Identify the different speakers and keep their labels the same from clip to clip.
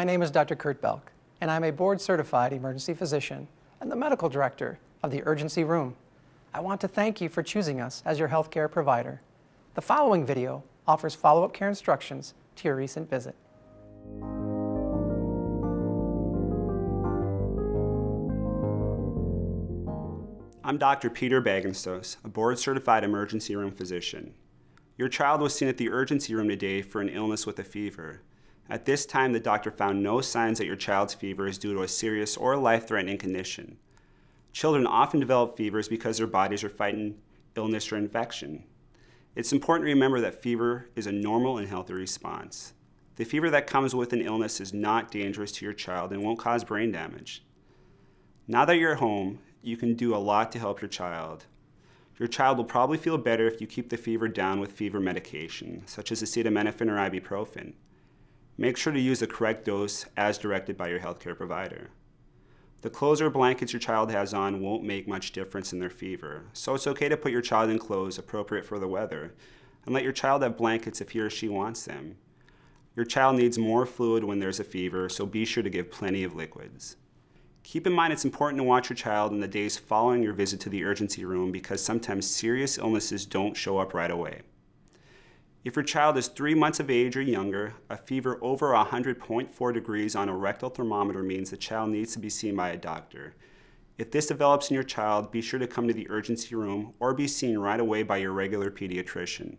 Speaker 1: My name is Dr. Kurt Belk, and I'm a board-certified emergency physician and the medical director of the Urgency Room. I want to thank you for choosing us as your healthcare provider. The following video offers follow-up care instructions to your recent visit.
Speaker 2: I'm Dr. Peter Bagenstos, a board-certified emergency room physician. Your child was seen at the urgency room today for an illness with a fever. At this time, the doctor found no signs that your child's fever is due to a serious or life-threatening condition. Children often develop fevers because their bodies are fighting illness or infection. It's important to remember that fever is a normal and healthy response. The fever that comes with an illness is not dangerous to your child and won't cause brain damage. Now that you're home, you can do a lot to help your child. Your child will probably feel better if you keep the fever down with fever medication, such as acetaminophen or ibuprofen. Make sure to use the correct dose as directed by your healthcare provider. The clothes or blankets your child has on won't make much difference in their fever, so it's okay to put your child in clothes appropriate for the weather, and let your child have blankets if he or she wants them. Your child needs more fluid when there's a fever, so be sure to give plenty of liquids. Keep in mind it's important to watch your child in the days following your visit to the urgency room because sometimes serious illnesses don't show up right away. If your child is 3 months of age or younger, a fever over 100.4 degrees on a rectal thermometer means the child needs to be seen by a doctor. If this develops in your child, be sure to come to the urgency room or be seen right away by your regular pediatrician.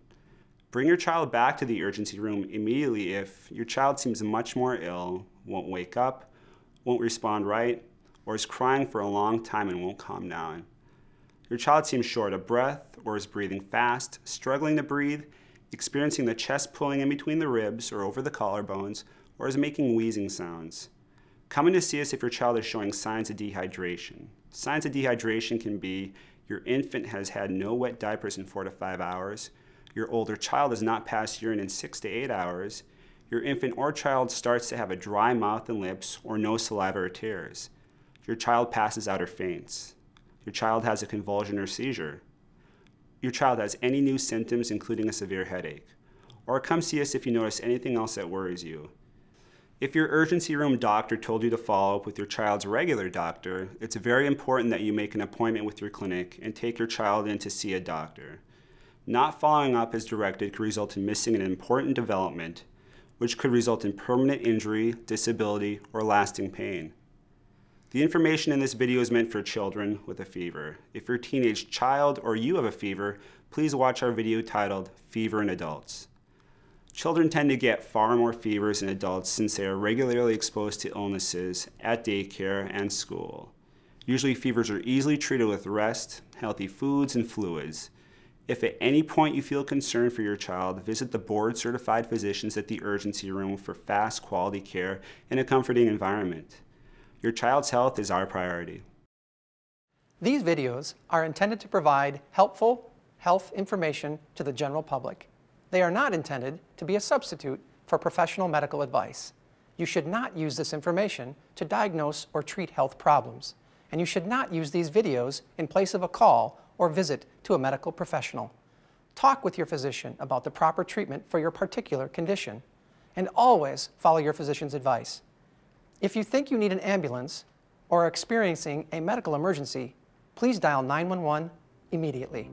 Speaker 2: Bring your child back to the urgency room immediately if your child seems much more ill, won't wake up, won't respond right, or is crying for a long time and won't calm down. Your child seems short of breath or is breathing fast, struggling to breathe, experiencing the chest pulling in between the ribs or over the collarbones, or is making wheezing sounds. Come in to see us if your child is showing signs of dehydration. Signs of dehydration can be your infant has had no wet diapers in 4 to 5 hours, your older child has not passed urine in 6 to 8 hours, your infant or child starts to have a dry mouth and lips or no saliva or tears, your child passes out or faints, your child has a convulsion or seizure, your child has any new symptoms including a severe headache, or come see us if you notice anything else that worries you. If your urgency room doctor told you to follow up with your child's regular doctor, it's very important that you make an appointment with your clinic and take your child in to see a doctor. Not following up as directed could result in missing an important development, which could result in permanent injury, disability, or lasting pain. The information in this video is meant for children with a fever. If you're a teenage child or you have a fever, please watch our video titled Fever in Adults. Children tend to get far more fevers than adults since they are regularly exposed to illnesses at daycare and school. Usually fevers are easily treated with rest, healthy foods, and fluids. If at any point you feel concerned for your child, visit the board-certified physicians at the urgency room for fast, quality care in a comforting environment. Your child's health is our priority.
Speaker 1: These videos are intended to provide helpful health information to the general public. They are not intended to be a substitute for professional medical advice. You should not use this information to diagnose or treat health problems, and you should not use these videos in place of a call or visit to a medical professional. Talk with your physician about the proper treatment for your particular condition, and always follow your physician's advice. If you think you need an ambulance or are experiencing a medical emergency, please dial 911 immediately.